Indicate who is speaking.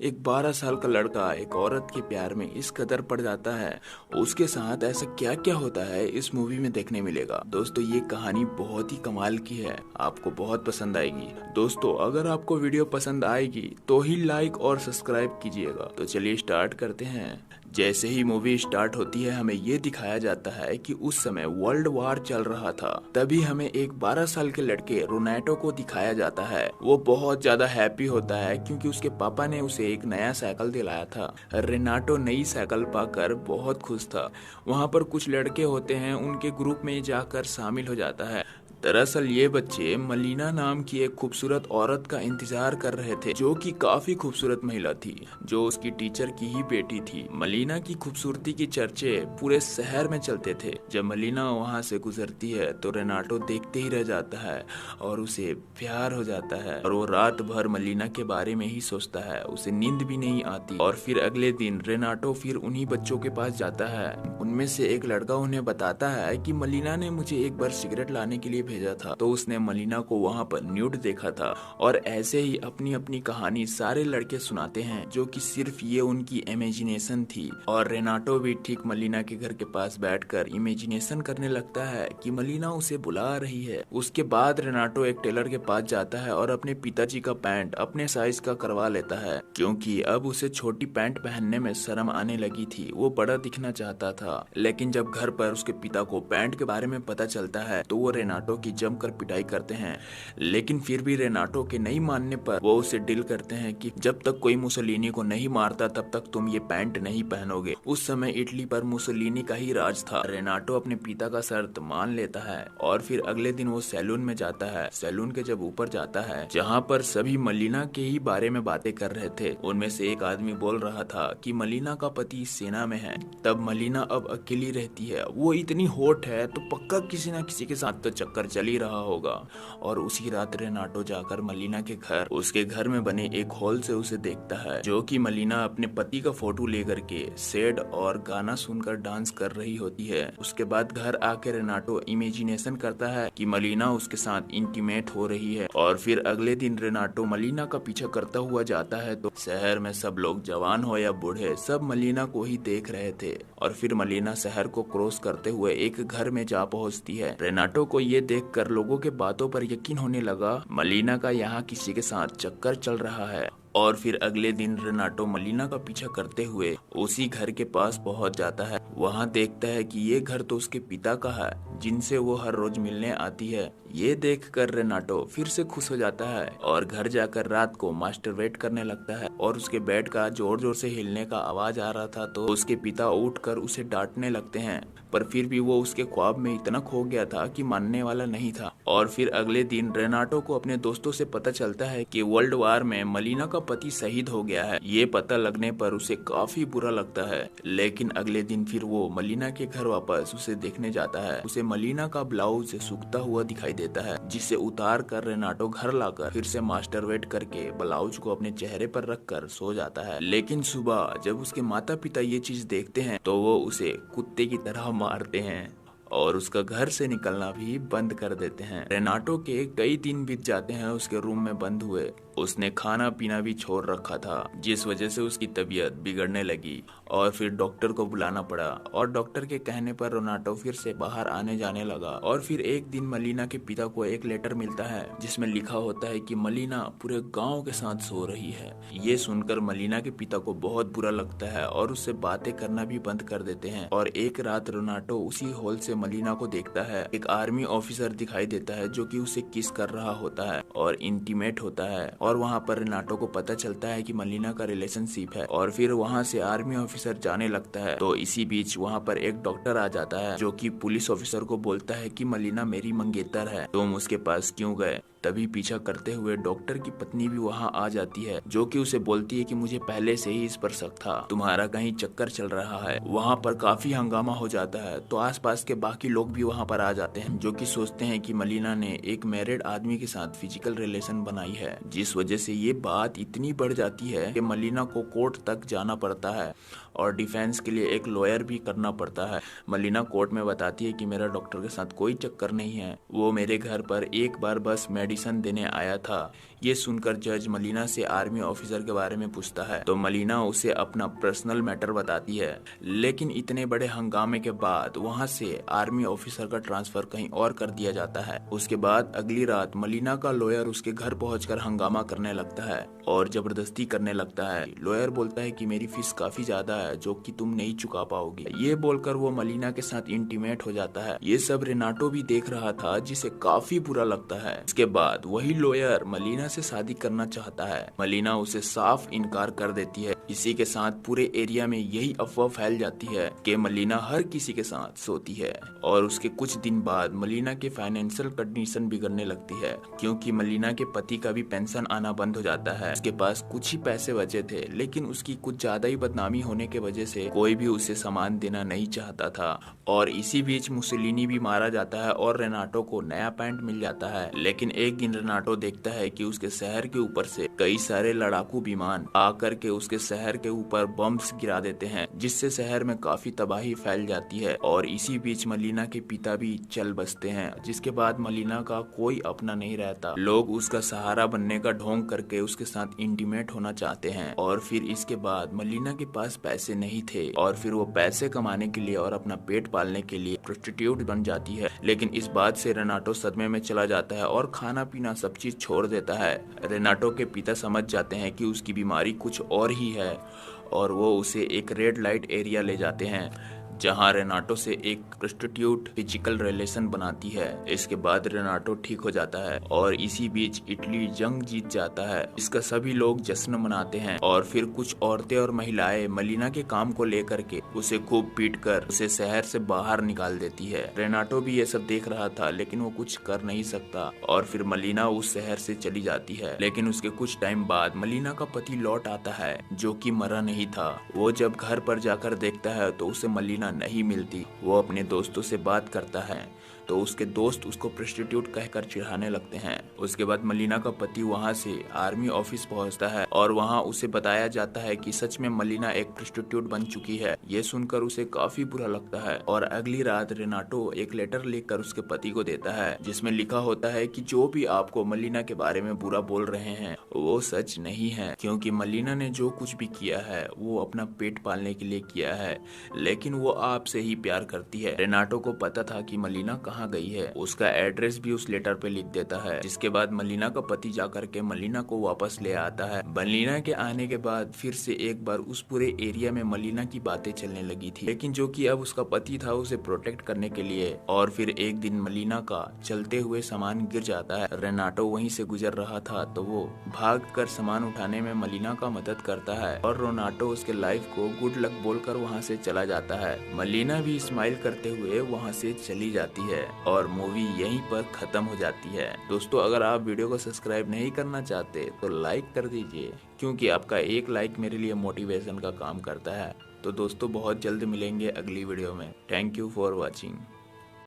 Speaker 1: एक 12 साल का लड़का एक औरत के प्यार में इस कदर पड़ जाता है, उसके साथ ऐसा क्या क्या होता है इस मूवी में देखने मिलेगा। दोस्तों ये कहानी बहुत ही कमाल की है, आपको बहुत पसंद आएगी। दोस्तों अगर आपको वीडियो पसंद आएगी तो ही लाइक और सब्सक्राइब कीजिएगा। तो चलिए स्टार्ट करते हैं। जैसे ही मूवी स्टार्ट होती है हमें ये दिखाया जाता है कि उस समय वर्ल्ड वार चल रहा था। तभी हमें एक 12 साल के लड़के रोनाल्डो को दिखाया जाता है। वो बहुत ज्यादा हैप्पी होता है क्योंकि उसके पापा ने उसे एक नया साइकिल दिलाया था। रेनाटो नई साइकिल पाकर बहुत खुश था। वहाँ पर कुछ लड़के होते हैं, उनके ग्रुप में जाकर शामिल हो जाता है। दरअसल ये बच्चे मलीना नाम की एक खूबसूरत औरत का इंतजार कर रहे थे, जो कि काफी खूबसूरत महिला थी, जो उसकी टीचर की ही बेटी थी। मलीना की खूबसूरती की चर्चे पूरे शहर में चलते थे। जब मलीना वहाँ से गुजरती है तो रेनाटो देखते ही रह जाता है और उसे प्यार हो जाता है और वो रात भर मलीना के बारे में ही सोचता है। उसे नींद भी नहीं आती। और फिर अगले दिन रेनाटो फिर उन्हीं बच्चों के पास जाता है। उनमें से एक लड़का उन्हें बताता है कि मलीना ने मुझे एक बार सिगरेट लाने के लिए भेजा था, तो उसने मलीना को वहाँ पर न्यूड देखा था। और ऐसे ही अपनी अपनी कहानी सारे लड़के सुनाते हैं, जो कि सिर्फ ये उनकी इमेजिनेशन थी। और रेनाटो भी ठीक मलीना के घर के पास बैठकर इमेजिनेशन करने लगता है कि मलीना उसे बुला रही है। उसके बाद रेनाटो एक टेलर के पास जाता है और अपने पिताजी का पैंट अपने साइज का करवा लेता है, क्योंकि अब उसे छोटी पैंट पहनने में शर्म आने लगी थी। वो बड़ा दिखना चाहता था। लेकिन जब घर पर उसके पिता को पैंट के बारे में पता चलता है तो वो रेनाटो की जमकर पिटाई करते हैं। लेकिन फिर भी रेनाटो के नहीं मानने पर वो उसे डील करते हैं कि जब तक कोई मुसोलिनी को नहीं मारता तब तक तुम ये पैंट नहीं पहनोगे। उस समय इटली पर मुसोलिनी का ही राज था। रेनाटो अपने पिता का शर्त मान लेता है और फिर अगले दिन वो सैलून में जाता है। सैलून के जब ऊपर जाता है, जहाँ पर सभी मलीना के ही बारे में बातें कर रहे थे, उनमें से एक आदमी बोल रहा था कि मलीना का पति सेना में है। तब मलीना अब अकेली रहती है। वो इतनी होट है तो पक्का किसी न किसी के साथ तो चक्कर चल ही रहा होगा। और उसी रात रेनाटो जाकर मलीना के घर, उसके घर में बने एक हॉल से उसे देखता है, जो कि मलीना अपने पति का फोटो लेकर के सैड और गाना सुनकर डांस कर रही होती है। उसके बाद घर आके रेनाटो इमेजिनेशन करता है कि मलीना उसके साथ इंटीमेट हो रही है। और फिर अगले दिन रेनाटो मलीना का पीछा करता हुआ जाता है तो शहर में सब लोग, जवान हो या बूढ़े, सब मलीना को ही देख रहे थे। और फिर मलीना शहर को क्रॉस करते हुए एक घर में जा पहुंचती है। रेनाटो को ये देखकर लोगों के बातों पर यकीन होने लगा, मलीना का यहाँ किसी के साथ चक्कर चल रहा है। और फिर अगले दिन रेनाटो मलीना का पीछा करते हुए उसी घर के पास पहुंच जाता है। वहां देखता है कि ये घर तो उसके पिता का है, जिनसे वो हर रोज मिलने आती है। ये देखकर रेनाटो फिर से खुश हो जाता है और घर जाकर रात को मास्टरबेट करने लगता है। और उसके बेड का जोर जोर से हिलने का आवाज आ रहा था तो उसके पिता उठकर उसे डांटने लगते हैं, पर फिर भी वो उसके ख्वाब में इतना खो गया था कि मानने वाला नहीं था। और फिर अगले दिन रेनाटो को अपने दोस्तों से पता चलता है कि वर्ल्ड वार में मलीना का पति शहीद हो गया है। ये पता लगने पर उसे काफी बुरा लगता है। लेकिन अगले दिन फिर वो मलीना के घर वापस उसे देखने जाता है। उसे मलीना का ब्लाउज सूखता हुआ दिखाई देता है, जिसे उतार कर रेनाटो घर लाकर फिर से मास्टरबेट करके ब्लाउज को अपने चेहरे पर रखकर सो जाता है। लेकिन सुबह जब उसके माता पिता ये चीज देखते हैं तो वो उसे कुत्ते की तरह मारते हैं और उसका घर से निकलना भी बंद कर देते हैं। रेनाटो के कई दिन बीत जाते हैं उसके रूम में बंद हुए। उसने खाना पीना भी छोड़ रखा था, जिस वजह से उसकी तबीयत बिगड़ने लगी। और फिर डॉक्टर को बुलाना पड़ा और डॉक्टर के कहने पर रेनाटो फिर से बाहर आने जाने लगा। और फिर एक दिन मलीना के पिता को एक लेटर मिलता है, जिसमें लिखा होता है कि मलीना पूरे गांव के साथ सो रही है। ये सुनकर मलीना के पिता को बहुत बुरा लगता है और उससे बातें करना भी बंद कर देते हैं। और एक रात रेनाटो उसी हॉल से मलीना को देखता है। एक आर्मी ऑफिसर दिखाई देता है, जो कि उसे किस कर रहा होता है और इंटीमेट होता है। और वहाँ पर रेनाटो को पता चलता है कि मलीना का रिलेशनशिप है। और फिर वहाँ से आर्मी ऑफिसर जाने लगता है। तो इसी बीच वहाँ पर एक डॉक्टर आ जाता है, जो कि पुलिस ऑफिसर को बोलता है कि मलीना मेरी मंगेतर है, तुम उसके पास क्यों गए। तभी पीछा करते हुए डॉक्टर की पत्नी भी वहाँ आ जाती है, जो कि उसे बोलती है कि मुझे पहले से ही इस पर शक था, तुम्हारा कहीं चक्कर चल रहा है। वहाँ पर काफी हंगामा हो जाता है तो आसपास के बाकी लोग भी वहाँ पर आ जाते हैं, जो कि सोचते हैं कि मलीना ने एक मैरिड आदमी के साथ फिजिकल रिलेशन बनाई है, जिस वजह से ये बात इतनी बढ़ जाती है कि मलीना को कोर्ट तक जाना पड़ता है और डिफेंस के लिए एक लॉयर भी करना पड़ता है। मलीना कोर्ट में बताती है कि मेरा डॉक्टर के साथ कोई चक्कर नहीं है, वो मेरे घर पर एक बार बस मेडिकल ऑडिशन देने आया था। ये सुनकर जज मलिना से आर्मी ऑफिसर के बारे में पूछता है तो मलिना उसे अपना पर्सनल मैटर बताती है। लेकिन इतने बड़े हंगामे के बाद वहाँ से आर्मी ऑफिसर का ट्रांसफर कहीं और कर दिया जाता है। उसके बाद अगली रात मलिना का लॉयर उसके घर पहुंचकर हंगामा करने लगता है और जबरदस्ती करने लगता है। लॉयर बोलता है कि मेरी फीस काफी ज्यादा है जो कि तुम नहीं चुका पाओगे। ये बोलकर वो मलिना के साथ इंटीमेट हो जाता है। ये सब रेनाटो भी देख रहा था जिसे काफी बुरा लगता है। इसके बाद वही लॉयर मलिना से शादी करना चाहता है। मलिना उसे साफ इनकार कर देती है। इसी के साथ पूरे एरिया में यही अफवाह फैल जाती है कि मलिना हर किसी के साथ सोती है। और उसके कुछ दिन बाद मलिना की फाइनेंशियल कंडीशन बिगड़ने लगती है क्योंकि मलिना के पति का भी पेंशन आना बंद हो जाता है। उसके पास कुछ ही पैसे बचे थे लेकिन उसकी कुछ ज्यादा ही बदनामी होने के वजह से कोई भी उसे सामान देना नहीं चाहता था। और इसी बीच मुसोलिनी भी मारा जाता है और रेनाटो को नया पैंट मिल जाता है। लेकिन एक दिन रेनाटो देखता है कि उसके शहर के ऊपर से कई सारे लड़ाकू विमान आकर के उसके शहर के ऊपर बम्स गिरा देते हैं जिससे शहर में काफी तबाही फैल जाती है। और इसी बीच मलिना के पिता भी चल बसते हैं जिसके बाद मलिना का कोई अपना नहीं रहता। लोग उसका सहारा बनने का ढोंग करके उसके साथ इंटीमेट होना चाहते हैं। और फिर इसके बाद मलिना के पास पैसे नहीं थे और फिर वो पैसे कमाने के लिए और अपना पेट पालने के लिए प्रोस्टिट्यूट बन जाती है। लेकिन इस बात से रेनाटो सदमे में चला जाता है और खाना पीना सब चीज छोड़ देता है। रेनाटो के पिता समझ जाते हैं कि उसकी बीमारी कुछ और ही है और वो उसे एक रेड लाइट एरिया ले जाते हैं जहां रेनाटो से एक प्रोस्टिट्यूट फिजिकल रिलेशन बनाती है। इसके बाद रेनाटो ठीक हो जाता है और इसी बीच इटली जंग जीत जाता है। इसका सभी लोग जश्न मनाते हैं और फिर कुछ औरतें और महिलाएं मलिना के काम को लेकर के उसे खूब पीट कर उसे शहर से बाहर निकाल देती है। रेनाटो भी ये सब देख रहा था लेकिन वो कुछ कर नहीं सकता और फिर मलिना उस शहर से चली जाती है। लेकिन उसके कुछ टाइम बाद मलिना का पति लौट आता है जो कि मरा नहीं था। वो जब घर पर जाकर देखता है तो उसे मलिना नहीं मिलती। वो अपने दोस्तों से बात करता है तो उसके दोस्त उसको प्रोस्टिट्यूट कहकर चिढ़ाने लगते हैं। उसके बाद मलिना का पति वहां से आर्मी ऑफिस पहुंचता है और वहां उसे बताया जाता है कि सच में मलिना एक प्रोस्टिट्यूट बन चुकी है। ये सुनकर उसे काफी बुरा लगता है और अगली रात रेनाटो एक लेटर लिखकर उसके पति को देता है जिसमें लिखा होता है कि जो भी आपको मलिना के बारे में बुरा बोल रहे हैं वो सच नहीं है क्योंकि मलिना ने जो कुछ भी किया है वो अपना पेट पालने के लिए किया है लेकिन वो आपसे ही प्यार करती है। रेनाटो को पता था कि मलिना कहाँ गई है। उसका एड्रेस भी उस लेटर पे लिख देता है। जिसके बाद मलिना का पति जाकर के मलिना को वापस ले आता है। मलिना के आने के बाद फिर से एक बार उस पूरे एरिया में मलिना की बातें चलने लगी थी लेकिन जो कि अब उसका पति था उसे प्रोटेक्ट करने के लिए। और फिर एक दिन मलिना का चलते हुए सामान गिर जाता है। रेनाटो वहीं से गुजर रहा था तो वो भाग कर सामान उठाने में मलिना का मदद करता है और रेनाटो उसके लाइफ को गुड लक बोलकर वहाँ से चला जाता है। मलिना भी स्माइल करते हुए वहाँ से चली जाती है और मूवी यहीं पर खत्म हो जाती है। दोस्तों अगर आप वीडियो को सब्सक्राइब नहीं करना चाहते तो लाइक कर दीजिए क्योंकि आपका एक लाइक मेरे लिए मोटिवेशन का काम करता है। तो दोस्तों बहुत जल्द मिलेंगे अगली वीडियो में। Thank you for watching.